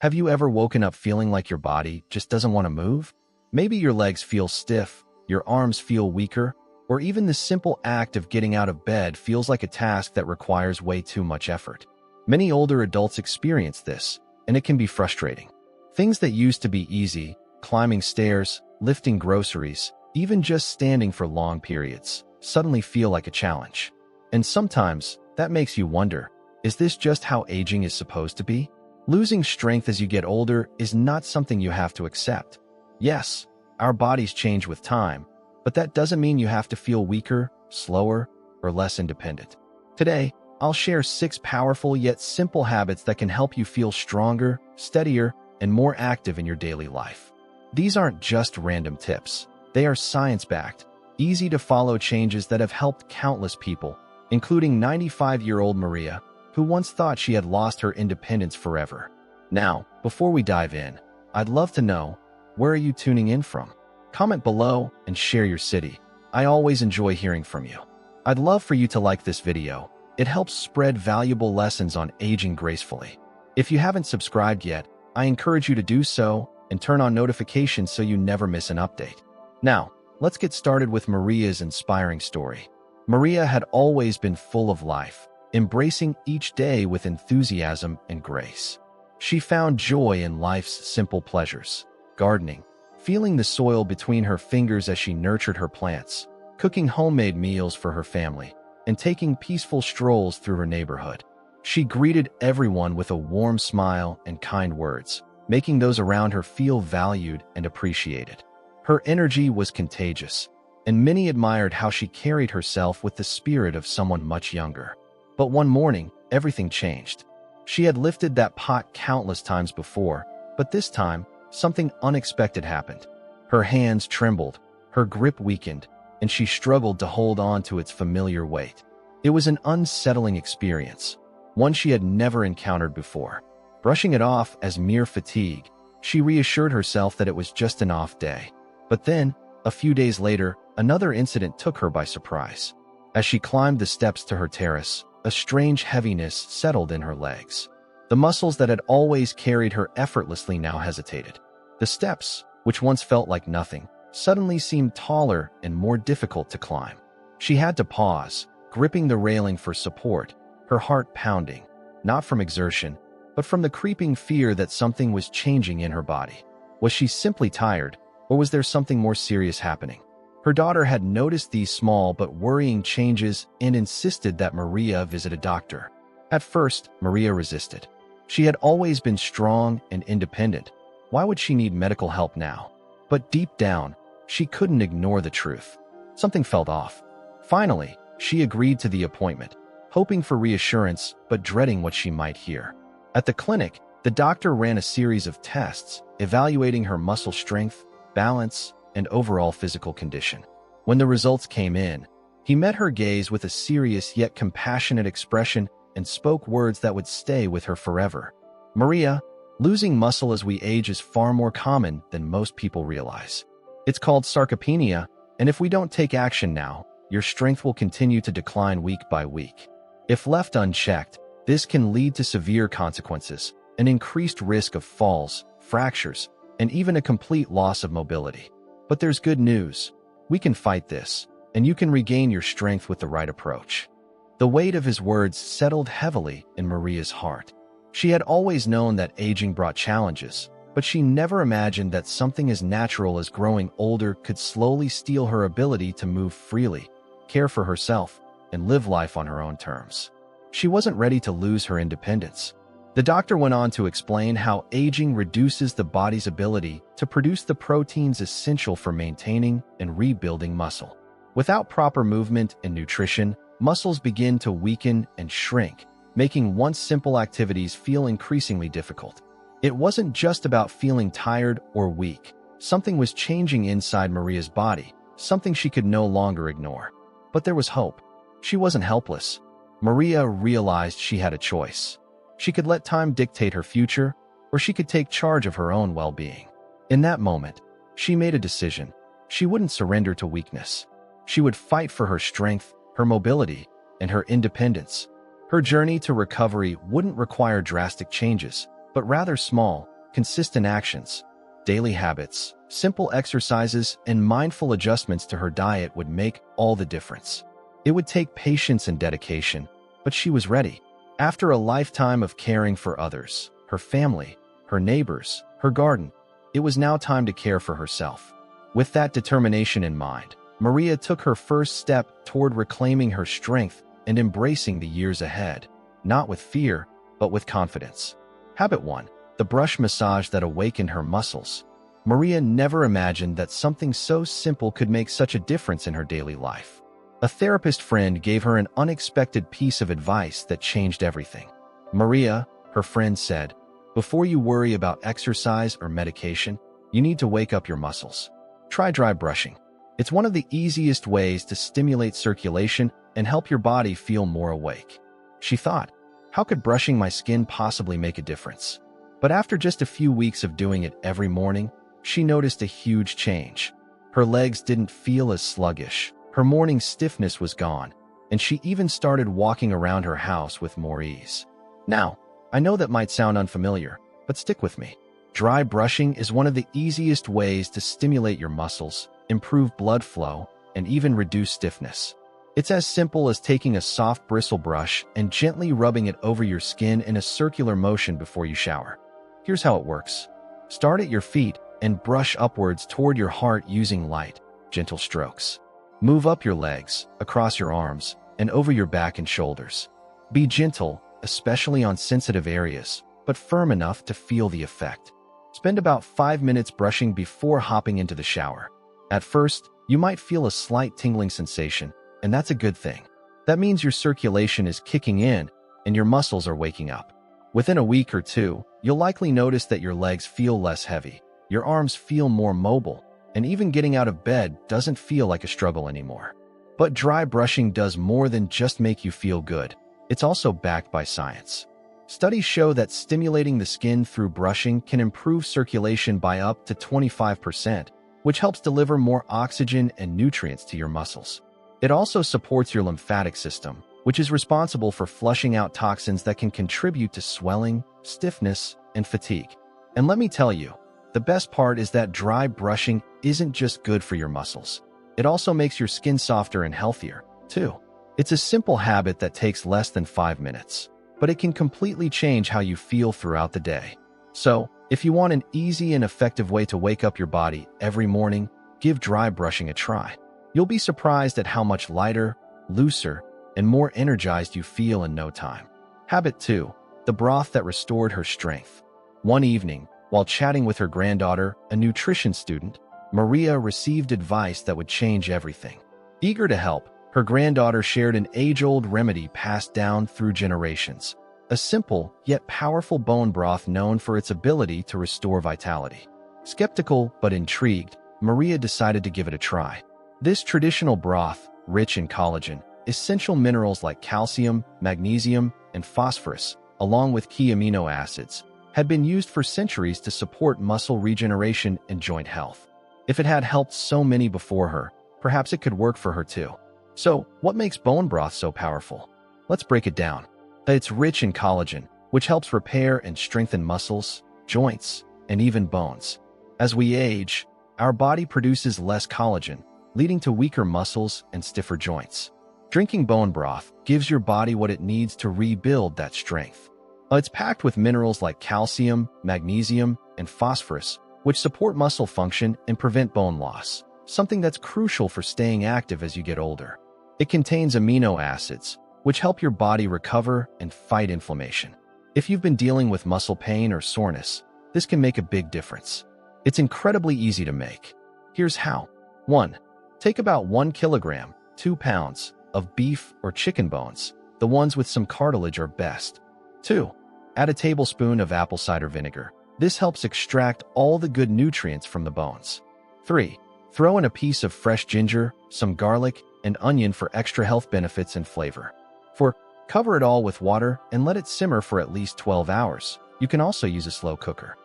Have you ever woken up feeling like your body just doesn't want to move? Maybe your legs feel stiff, your arms feel weaker, or even the simple act of getting out of bed feels like a task that requires way too much effort. Many older adults experience this, and it can be frustrating. Things that used to be easy, climbing stairs, lifting groceries, even just standing for long periods, suddenly feel like a challenge. And sometimes, that makes you wonder, is this just how aging is supposed to be? Losing strength as you get older is not something you have to accept. Yes, our bodies change with time, but that doesn't mean you have to feel weaker, slower, or less independent. Today, I'll share 6 powerful yet simple habits that can help you feel stronger, steadier, and more active in your daily life. These aren't just random tips. They are science-backed, easy-to-follow changes that have helped countless people, including 95-year-old Maria, who once thought she had lost her independence forever. Now, before we dive in, I'd love to know, where are you tuning in from? Comment below and share your city. I always enjoy hearing from you. I'd love for you to like this video. It helps spread valuable lessons on aging gracefully. If you haven't subscribed yet, I encourage you to do so and turn on notifications so you never miss an update. Now, let's get started with Maria's inspiring story. Maria had always been full of life, embracing each day with enthusiasm and grace. She found joy in life's simple pleasures: gardening, feeling the soil between her fingers as she nurtured her plants, cooking homemade meals for her family, and taking peaceful strolls through her neighborhood. She greeted everyone with a warm smile and kind words, making those around her feel valued and appreciated. Her energy was contagious, and many admired how she carried herself with the spirit of someone much younger. But one morning, everything changed. She had lifted that pot countless times before, but this time, something unexpected happened. Her hands trembled, her grip weakened, and she struggled to hold on to its familiar weight. It was an unsettling experience, one she had never encountered before. Brushing it off as mere fatigue, she reassured herself that it was just an off day. But then, a few days later, another incident took her by surprise. As she climbed the steps to her terrace, a strange heaviness settled in her legs. The muscles that had always carried her effortlessly now hesitated. The steps, which once felt like nothing, suddenly seemed taller and more difficult to climb. She had to pause, gripping the railing for support, her heart pounding, not from exertion, but from the creeping fear that something was changing in her body. Was she simply tired, or was there something more serious happening? Her daughter had noticed these small but worrying changes and insisted that Maria visit a doctor. At first, Maria resisted. She had always been strong and independent. Why would she need medical help now? But deep down, she couldn't ignore the truth. Something felt off. Finally, she agreed to the appointment, hoping for reassurance but dreading what she might hear. At the clinic, the doctor ran a series of tests, evaluating her muscle strength, balance, and overall physical condition. When the results came in, he met her gaze with a serious yet compassionate expression and spoke words that would stay with her forever. Maria, losing muscle as we age is far more common than most people realize. It's called sarcopenia, and if we don't take action now, your strength will continue to decline week by week. If left unchecked, this can lead to severe consequences, an increased risk of falls, fractures, and even a complete loss of mobility. But there's good news. We can fight this, and you can regain your strength with the right approach. The weight of his words settled heavily in Maria's heart. She had always known that aging brought challenges, but she never imagined that something as natural as growing older could slowly steal her ability to move freely, care for herself, and live life on her own terms. She wasn't ready to lose her independence. The doctor went on to explain how aging reduces the body's ability to produce the proteins essential for maintaining and rebuilding muscle. Without proper movement and nutrition, muscles begin to weaken and shrink, making once simple activities feel increasingly difficult. It wasn't just about feeling tired or weak. Something was changing inside Maria's body, something she could no longer ignore. But there was hope. She wasn't helpless. Maria realized she had a choice. She could let time dictate her future, or she could take charge of her own well-being. In that moment, she made a decision. She wouldn't surrender to weakness. She would fight for her strength, her mobility, and her independence. Her journey to recovery wouldn't require drastic changes, but rather small, consistent actions, daily habits, simple exercises, and mindful adjustments to her diet would make all the difference. It would take patience and dedication, but she was ready. After a lifetime of caring for others, her family, her neighbors, her garden, it was now time to care for herself. With that determination in mind, Maria took her first step toward reclaiming her strength and embracing the years ahead, not with fear, but with confidence. Habit 1. The brush massage that awakened her muscles. Maria never imagined that something so simple could make such a difference in her daily life. A therapist friend gave her an unexpected piece of advice that changed everything. Maria, her friend said, before you worry about exercise or medication, you need to wake up your muscles. Try dry brushing. It's one of the easiest ways to stimulate circulation and help your body feel more awake. She thought, how could brushing my skin possibly make a difference? But after just a few weeks of doing it every morning, she noticed a huge change. Her legs didn't feel as sluggish, her morning stiffness was gone, and she even started walking around her house with more ease. Now, I know that might sound unfamiliar, but stick with me. Dry brushing is one of the easiest ways to stimulate your muscles, improve blood flow, and even reduce stiffness. It's as simple as taking a soft bristle brush and gently rubbing it over your skin in a circular motion before you shower. Here's how it works. Start at your feet and brush upwards toward your heart using light, gentle strokes. Move up your legs, across your arms, and over your back and shoulders. Be gentle, especially on sensitive areas, but firm enough to feel the effect. Spend about 5 minutes brushing before hopping into the shower. At first, you might feel a slight tingling sensation, and that's a good thing. That means your circulation is kicking in and your muscles are waking up. Within a week or two, you'll likely notice that your legs feel less heavy, your arms feel more mobile, and even getting out of bed doesn't feel like a struggle anymore. But dry brushing does more than just make you feel good. It's also backed by science. Studies show that stimulating the skin through brushing can improve circulation by up to 25%, which helps deliver more oxygen and nutrients to your muscles. It also supports your lymphatic system, which is responsible for flushing out toxins that can contribute to swelling, stiffness, and fatigue. And let me tell you, the best part is that dry brushing isn't just good for your muscles. It also makes your skin softer and healthier, too. It's a simple habit that takes less than 5 minutes, but it can completely change how you feel throughout the day. So, if you want an easy and effective way to wake up your body every morning, give dry brushing a try. You'll be surprised at how much lighter, looser, and more energized you feel in no time. Habit 2. The broth that restored her strength. One evening, while chatting with her granddaughter, a nutrition student, Maria received advice that would change everything. Eager to help, her granddaughter shared an age-old remedy passed down through generations, a simple yet powerful bone broth known for its ability to restore vitality. Skeptical but intrigued, Maria decided to give it a try. This traditional broth, rich in collagen, essential minerals like calcium, magnesium, and phosphorus, along with key amino acids, had been used for centuries to support muscle regeneration and joint health. If it had helped so many before her, perhaps it could work for her too. So, what makes bone broth so powerful? Let's break it down. It's rich in collagen, which helps repair and strengthen muscles, joints, and even bones. As we age, our body produces less collagen, leading to weaker muscles and stiffer joints. Drinking bone broth gives your body what it needs to rebuild that strength. It's packed with minerals like calcium, magnesium, and phosphorus, which support muscle function and prevent bone loss, something that's crucial for staying active as you get older. It contains amino acids, which help your body recover and fight inflammation. If you've been dealing with muscle pain or soreness, this can make a big difference. It's incredibly easy to make. Here's how. 1. Take about 1 kilogram, 2 pounds, of beef or chicken bones. The ones with some cartilage are best. 2. Add a tablespoon of apple cider vinegar. This helps extract all the good nutrients from the bones. 3. Throw in a piece of fresh ginger, some garlic, and onion for extra health benefits and flavor. 4. Cover it all with water and let it simmer for at least 12 hours. You can also use a slow cooker.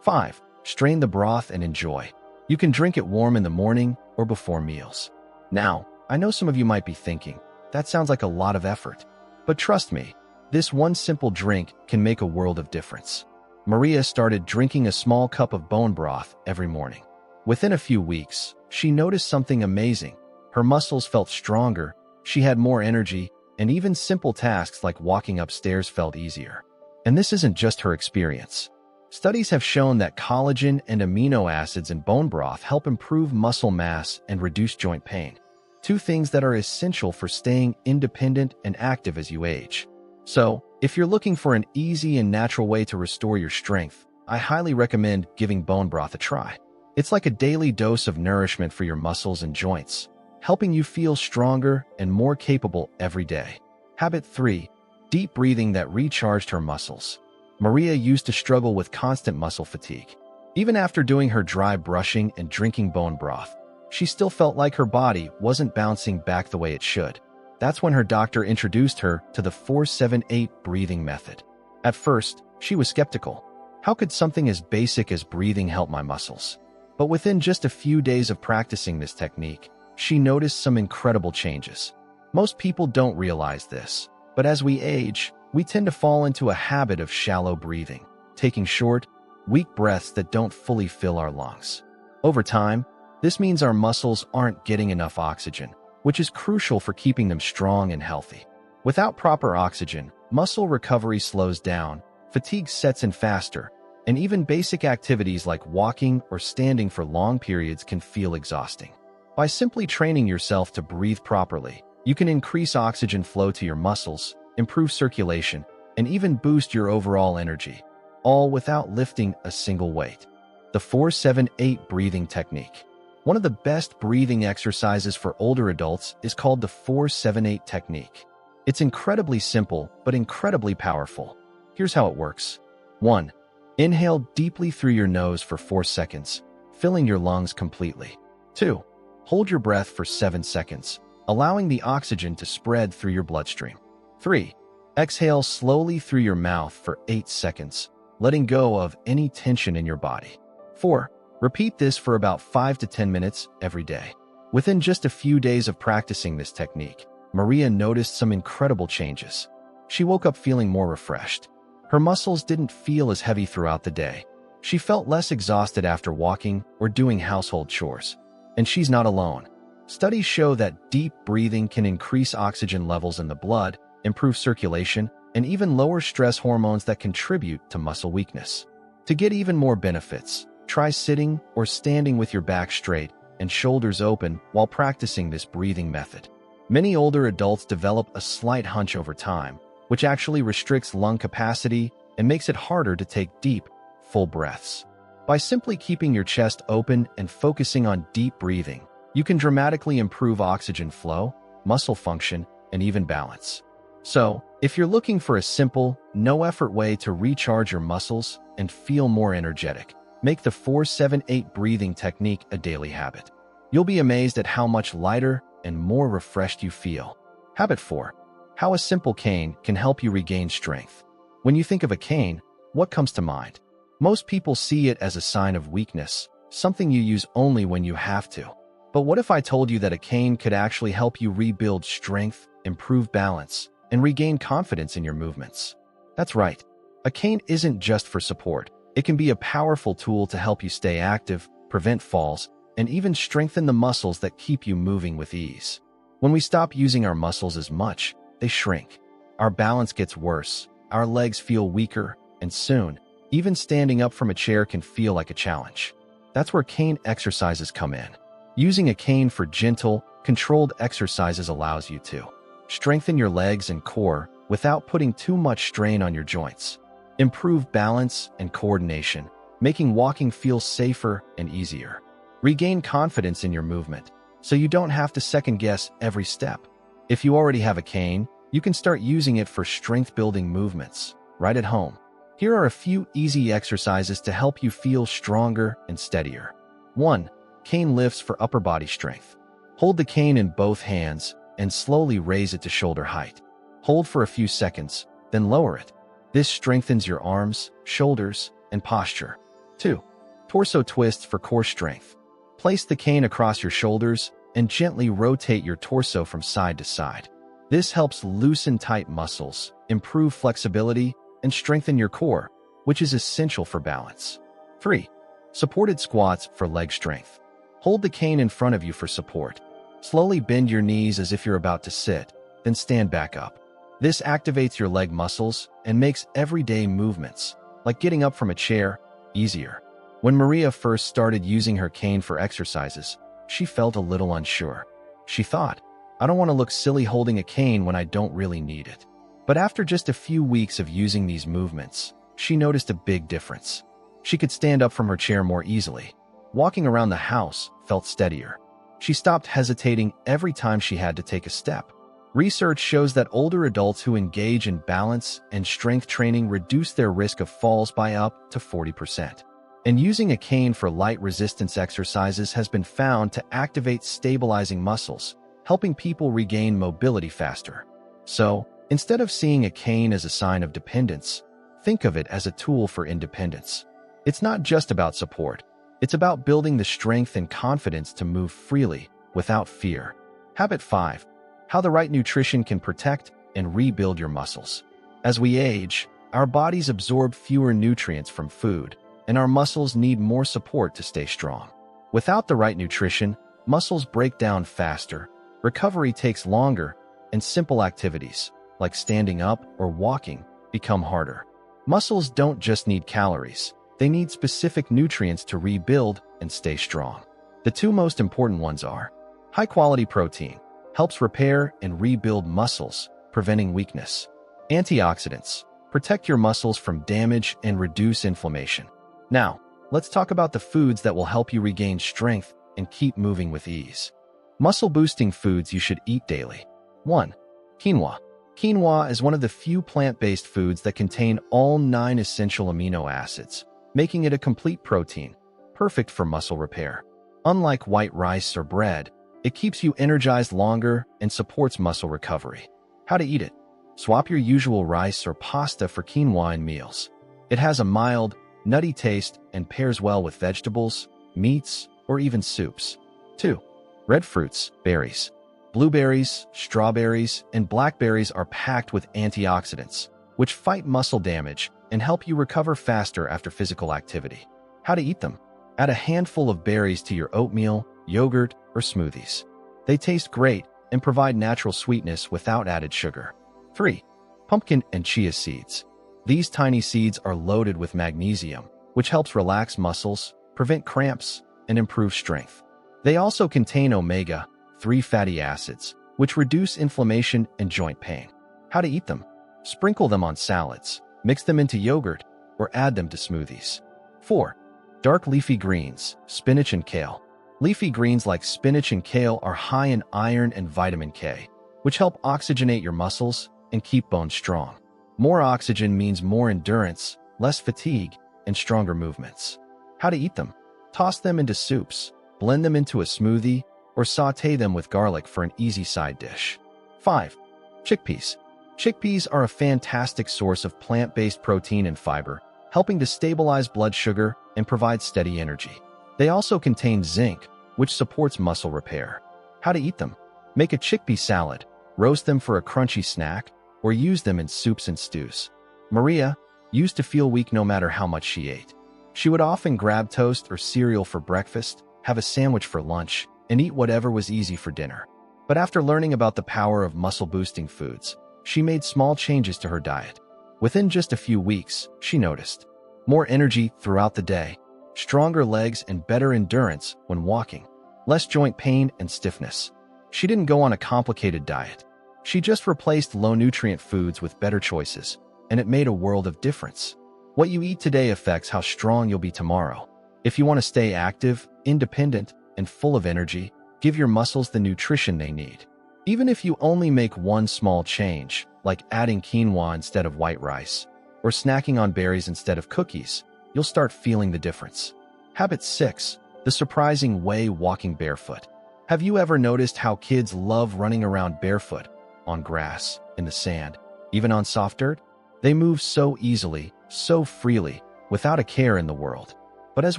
5. Strain the broth and enjoy. You can drink it warm in the morning or before meals. Now, I know some of you might be thinking, that sounds like a lot of effort. But trust me, this one simple drink can make a world of difference. Maria started drinking a small cup of bone broth every morning. Within a few weeks, she noticed something amazing. Her muscles felt stronger, she had more energy, and even simple tasks like walking upstairs felt easier. And this isn't just her experience. Studies have shown that collagen and amino acids in bone broth help improve muscle mass and reduce joint pain, two things that are essential for staying independent and active as you age. So, if you're looking for an easy and natural way to restore your strength, I highly recommend giving bone broth a try. It's like a daily dose of nourishment for your muscles and joints, helping you feel stronger and more capable every day. Habit 3. Deep breathing that recharged her muscles. Maria used to struggle with constant muscle fatigue. Even after doing her dry brushing and drinking bone broth, she still felt like her body wasn't bouncing back the way it should. That's when her doctor introduced her to the 4-7-8 breathing method. At first, she was skeptical. How could something as basic as breathing help my muscles? But within just a few days of practicing this technique, she noticed some incredible changes. Most people don't realize this, but as we age, we tend to fall into a habit of shallow breathing, taking short, weak breaths that don't fully fill our lungs. Over time, this means our muscles aren't getting enough oxygen, which is crucial for keeping them strong and healthy. Without proper oxygen, muscle recovery slows down, fatigue sets in faster, and even basic activities like walking or standing for long periods can feel exhausting. By simply training yourself to breathe properly, you can increase oxygen flow to your muscles, improve circulation, and even boost your overall energy, all without lifting a single weight. The 4-7-8 breathing technique. One of the best breathing exercises for older adults is called the 4-7-8 technique. It's incredibly simple, but incredibly powerful. Here's how it works. 1. Inhale deeply through your nose for 4 seconds, filling your lungs completely. 2. Hold your breath for 7 seconds, allowing the oxygen to spread through your bloodstream. 3. Exhale slowly through your mouth for 8 seconds, letting go of any tension in your body. 4. Repeat this for about 5 to 10 minutes every day. Within just a few days of practicing this technique, Maria noticed some incredible changes. She woke up feeling more refreshed. Her muscles didn't feel as heavy throughout the day. She felt less exhausted after walking or doing household chores. And she's not alone. Studies show that deep breathing can increase oxygen levels in the blood, improve circulation, and even lower stress hormones that contribute to muscle weakness. To get even more benefits, try sitting or standing with your back straight and shoulders open while practicing this breathing method. Many older adults develop a slight hunch over time, which actually restricts lung capacity and makes it harder to take deep, full breaths. By simply keeping your chest open and focusing on deep breathing, you can dramatically improve oxygen flow, muscle function, and even balance. So, if you're looking for a simple, no-effort way to recharge your muscles and feel more energetic, make the 4-7-8 breathing technique a daily habit. You'll be amazed at how much lighter and more refreshed you feel. Habit 4. How a simple cane can help you regain strength. When you think of a cane, what comes to mind? Most people see it as a sign of weakness, something you use only when you have to. But what if I told you that a cane could actually help you rebuild strength, improve balance, and regain confidence in your movements? That's right. A cane isn't just for support. It can be a powerful tool to help you stay active, prevent falls, and even strengthen the muscles that keep you moving with ease. When we stop using our muscles as much, they shrink. Our balance gets worse, our legs feel weaker, and soon, even standing up from a chair can feel like a challenge. That's where cane exercises come in. Using a cane for gentle, controlled exercises allows you to strengthen your legs and core without putting too much strain on your joints, improve balance and coordination, making walking feel safer and easier, regain confidence in your movement so you don't have to second-guess every step. If you already have a cane, you can start using it for strength-building movements right at home. Here are a few easy exercises to help you feel stronger and steadier. 1. Cane lifts for upper body strength. Hold the cane in both hands and slowly raise it to shoulder height. Hold for a few seconds, then lower it. This strengthens your arms, shoulders, and posture. 2. Torso twists for core strength. Place the cane across your shoulders and gently rotate your torso from side to side. This helps loosen tight muscles, improve flexibility, and strengthen your core. which is essential for balance. 3. Supported squats for leg strength. Hold the cane in front of you for support. Slowly bend your knees as if you're about to sit, then stand back up. This activates your leg muscles and makes everyday movements, like getting up from a chair, easier. When Maria first started using her cane for exercises, she felt a little unsure. She thought, I don't want to look silly holding a cane when I don't really need it. But after just a few weeks of using these movements, she noticed a big difference. She could stand up from her chair more easily. Walking around the house felt steadier. She stopped hesitating every time she had to take a step. Research shows that older adults who engage in balance and strength training reduce their risk of falls by up to 40%. And using a cane for light resistance exercises has been found to activate stabilizing muscles, helping people regain mobility faster. So, instead of seeing a cane as a sign of dependence, think of it as a tool for independence. It's not just about support. It's about building the strength and confidence to move freely without fear. Habit 5. How the right nutrition can protect and rebuild your muscles. As we age, our bodies absorb fewer nutrients from food, and our muscles need more support to stay strong. Without the right nutrition, muscles break down faster, recovery takes longer, and simple activities, like standing up or walking, become harder. Muscles don't just need calories. They need specific nutrients to rebuild and stay strong. The two most important ones are high-quality protein, helps repair and rebuild muscles, preventing weakness. Antioxidants, protect your muscles from damage and reduce inflammation. Now, let's talk about the foods that will help you regain strength and keep moving with ease. Muscle-boosting foods you should eat daily. 1. Quinoa. Quinoa is one of the few plant-based foods that contain all 9 essential amino acids, making it a complete protein, perfect for muscle repair. Unlike white rice or bread, it keeps you energized longer and supports muscle recovery. How to eat it? Swap your usual rice or pasta for quinoa in meals. It has a mild, nutty taste and pairs well with vegetables, meats, or even soups. 2. Red fruits, berries. Blueberries, strawberries, and blackberries are packed with antioxidants, which fight muscle damage and help you recover faster after physical activity. How to eat them? Add a handful of berries to your oatmeal, yogurt, or smoothies. They taste great and provide natural sweetness without added sugar. 3. Pumpkin and chia seeds. These tiny seeds are loaded with magnesium, which helps relax muscles, prevent cramps, and improve strength. They also contain omega-3 fatty acids, which reduce inflammation and joint pain. How to eat them? Sprinkle them on salads, mix them into yogurt, or add them to smoothies. 4. Dark leafy greens, spinach and kale. Leafy greens like spinach and kale are high in iron and vitamin K, which help oxygenate your muscles and keep bones strong. More oxygen means more endurance, less fatigue, and stronger movements. How to eat them? Toss them into soups, blend them into a smoothie, or sauté them with garlic for an easy side dish. 5. Chickpeas. Chickpeas are a fantastic source of plant-based protein and fiber, helping to stabilize blood sugar and provide steady energy. They also contain zinc, which supports muscle repair. How to eat them? Make a chickpea salad, roast them for a crunchy snack, or use them in soups and stews. Maria used to feel weak no matter how much she ate. She would often grab toast or cereal for breakfast, have a sandwich for lunch, and eat whatever was easy for dinner. But after learning about the power of muscle-boosting foods, she made small changes to her diet. Within just a few weeks, she noticed more energy throughout the day, stronger legs and better endurance when walking, less joint pain and stiffness. She didn't go on a complicated diet. She just replaced low-nutrient foods with better choices, and it made a world of difference. What you eat today affects how strong you'll be tomorrow. If you want to stay active, independent, and full of energy, give your muscles the nutrition they need. Even if you only make one small change, like adding quinoa instead of white rice, or snacking on berries instead of cookies, you'll start feeling the difference. Habit 6. The surprising way walking barefoot. Have you ever noticed how kids love running around barefoot, on grass, in the sand, even on soft dirt? They move so easily, so freely, without a care in the world. But as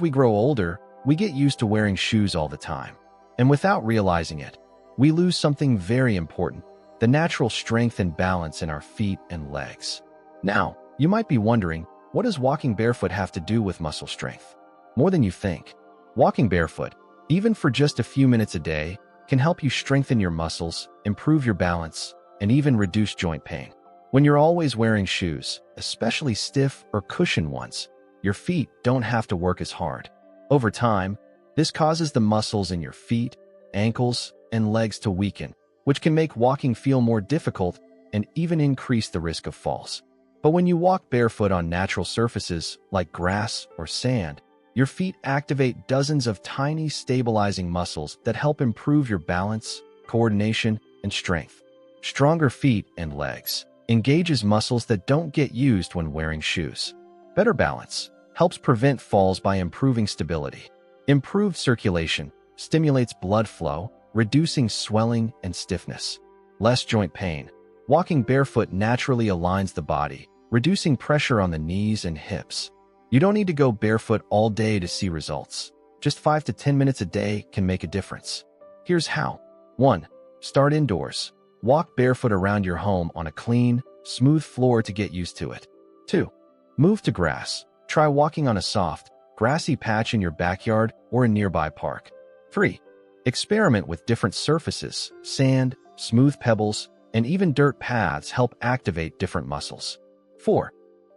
we grow older, we get used to wearing shoes all the time. And without realizing it, we lose something very important, the natural strength and balance in our feet and legs. Now, you might be wondering, What does walking barefoot have to do with muscle strength? More than you think. Walking barefoot, even for just a few minutes a day, can help you strengthen your muscles, improve your balance, and even reduce joint pain. When you're always wearing shoes, especially stiff or cushioned ones, your feet don't have to work as hard. Over time, this causes the muscles in your feet, ankles, and legs to weaken, which can make walking feel more difficult and even increase the risk of falls. But when you walk barefoot on natural surfaces like grass or sand, your feet activate dozens of tiny stabilizing muscles that help improve your balance, coordination, and strength. Stronger feet and legs engages muscles that don't get used when wearing shoes. Better balance helps prevent falls by improving stability. Improved circulation stimulates blood flow, reducing swelling and stiffness. Less joint pain. Walking barefoot naturally aligns the body, reducing pressure on the knees and hips. You don't need to go barefoot all day to see results. Just 5 to 10 minutes a day can make a difference. Here's how. 1. Start indoors. Walk barefoot around your home on a clean, smooth floor to get used to it. 2. Move to grass. Try walking on a soft, grassy patch in your backyard or a nearby park. 3. Experiment with different surfaces. Sand, smooth pebbles, and even dirt paths help activate different muscles. 4.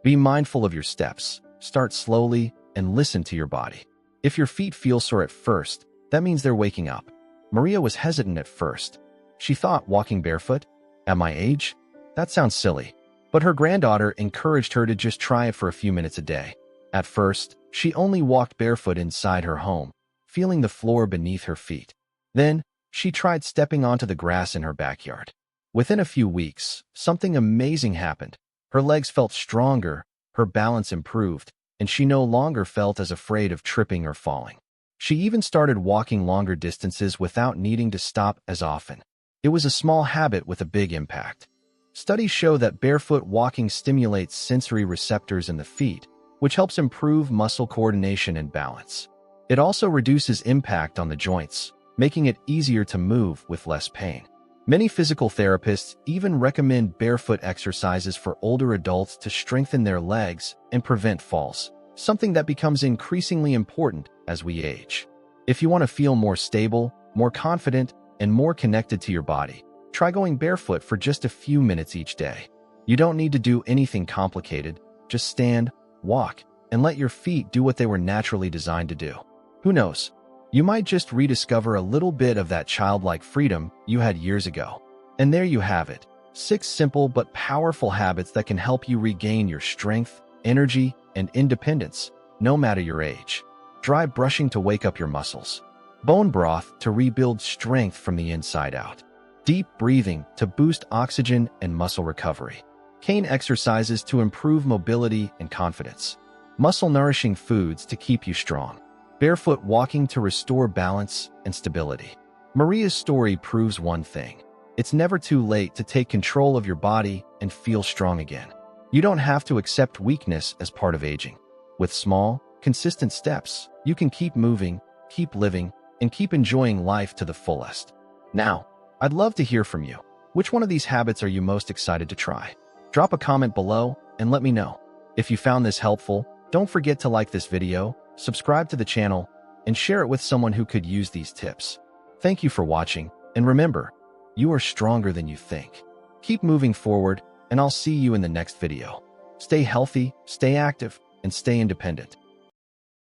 Be mindful of your steps. Start slowly and listen to your body. If your feet feel sore at first, that means they're waking up. Maria was hesitant at first. She thought walking barefoot? At my age? That sounds silly. But her granddaughter encouraged her to just try it for a few minutes a day. At first, she only walked barefoot inside her home, feeling the floor beneath her feet. Then, she tried stepping onto the grass in her backyard. Within a few weeks, something amazing happened. Her legs felt stronger, her balance improved, and she no longer felt as afraid of tripping or falling. She even started walking longer distances without needing to stop as often. It was a small habit with a big impact. Studies show that barefoot walking stimulates sensory receptors in the feet, which helps improve muscle coordination and balance. It also reduces impact on the joints, making it easier to move with less pain. Many physical therapists even recommend barefoot exercises for older adults to strengthen their legs and prevent falls, something that becomes increasingly important as we age. If you want to feel more stable, more confident, and more connected to your body, try going barefoot for just a few minutes each day. You don't need to do anything complicated. Just stand, walk, and let your feet do what they were naturally designed to do. Who knows? You might just rediscover a little bit of that childlike freedom you had years ago. And there you have it, 6 simple but powerful habits that can help you regain your strength, energy, and independence, no matter your age. Dry brushing to wake up your muscles. Bone broth to rebuild strength from the inside out. Deep breathing to boost oxygen and muscle recovery. Cane exercises to improve mobility and confidence. Muscle-nourishing foods to keep you strong. Barefoot walking to restore balance and stability. Maria's story proves one thing. It's never too late to take control of your body and feel strong again. You don't have to accept weakness as part of aging. With small, consistent steps, you can keep moving, keep living, and keep enjoying life to the fullest. Now, I'd love to hear from you. Which one of these habits are you most excited to try? Drop a comment below and let me know. If you found this helpful, don't forget to like this video, subscribe to the channel, and share it with someone who could use these tips. Thank you for watching, and remember, you are stronger than you think. Keep moving forward, and I'll see you in the next video. Stay healthy, stay active, and stay independent.